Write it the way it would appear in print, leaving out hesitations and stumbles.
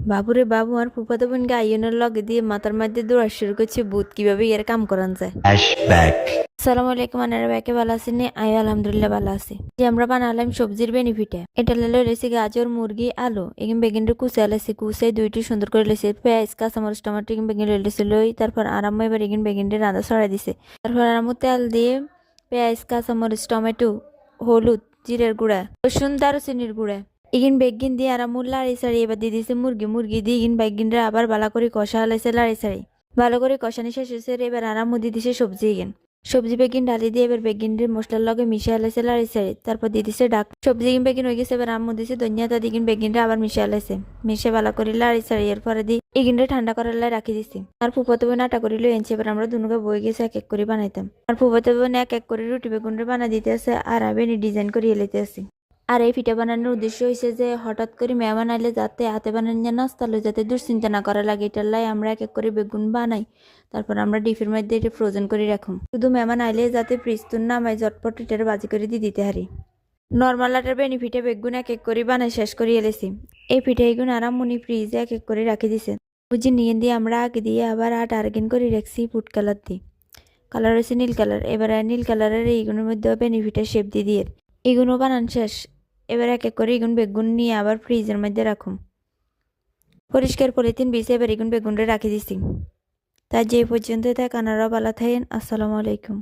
বাবুরে বাবু আর ফুফাতো বোনকে আইনের লগে দিয়ে মাথার মধ্যে দৌড়া শুরু করছে ভূত কিভাবে এর কাম করান যায়। Flashback. আসসালামু আলাইকুম আনারা ব্যাকে ভালো আছেন নি? আই আলহামদুলিল্লাহ ভালো আছি। যে আমরা বানালাম সবজির বেনিফিটে এটা লেলো রেসি গাজর মুরগি আলু এগিন বেগিনটা কুচে আলাইছি কুচে দুইটি সুন্দর করে লেছে পেঁয়াজ কাঁচামরিচ টমাটো এগিন বেগিন লেছে লই তারপর আরাম এবার এগিন বেগিনটা রাঁধা ছড়াই দিছে তারপর আরাম তেল দিয়ে পেঁয়াজ কাঁচামরিচ টমেটো হলুদ জিরের গুঁড়া রসুন দারুচিনির গুঁড়া ইগিন বেগিন দিয়ে আরাম লাড়ি সাড়ি এবার দিয়ে দিছে মুরগি দিয়ে ইগিন বেগিনটা আবার ভালো করে কষা হলাইছে লাড়ি সাড়ি ভালো করে কষানি শেষ হয়েছে এবার আরাম দিয়ে দিছে সবজি ইগিন সবজি বেগিন ডালি দিয়ে এবার বেগিনের মশলার লগে মিশিয়ে আলাইছে লাড়ি সাড়ি তারপর দিয়ে দিছে ডাক সবজি গিন বেগিন হয়ে গেছে এবার আম্মু দিছে ধনিয়া তা দিগিন বেগিনটা আবার মিশিয়ে আলাইছে মিশিয়ে ভালো করে লাড়ি সাড়ি এর পরে দিয়ে ইগিনটা ঠান্ডা করার লাই রাখি দিছি আর ফুফাতো বোন আটা করে লই এনছে এবার আমরা দুনুকে বই গেছে এক এক করে বানাইতাম আর ফুফাতো বোন এক এক করে রুটি বেগুনটা বানা দিতে আছে আর আমি ডিজাইন করে এলাইতে আছি। আর এই পিঠা বানানোর উদ্দেশ্য হয়েছে যে হঠাৎ করে মেহমান আইলে যাতে হাতে বানানো নাস্তা লো যাতে দুশ্চিন্তা না করা লাগে এটার লাই আমরা এক এক করে বেগুন বানাই তারপর আমরা ডিপের মধ্যে এটা ফ্রোজেন করে রাখুম শুধু মেহমান আইলে যাতে ফ্রিজতুন নামাই ঝটপট এটার বাজি করে দিয়ে দিতে হারি। নর্মাল আটার বেনিফিটে বেগুন এক এক করে বানাই শেষ করে এলেছি এই পিঠা এগুন আরাম মুনি ফ্রিজে এক এক করে রাখি দিছে বুঝি নিয়ে দিয়ে আমরা আগে দিয়ে আবার আট আর্গেন করে রাখছি ফুড কালার দিয়ে কালার হয়েছে নীল কালার এবার নীল কালারের এইগুলোর মধ্যে বেনিফিটের শেপ দিয়ে এগুলো বানান শেষ এবার এক এক করে এগুন বেগুন নিয়ে আবার ফ্রিজের মধ্যে রাখুন পরিষ্কার পলিথিন বিছে এবার এগুন বেগুনটা রাখি দিছি তাই যে পর্যন্ত তাই কানারা বালা থাকেন। আসসালামু আলাইকুম।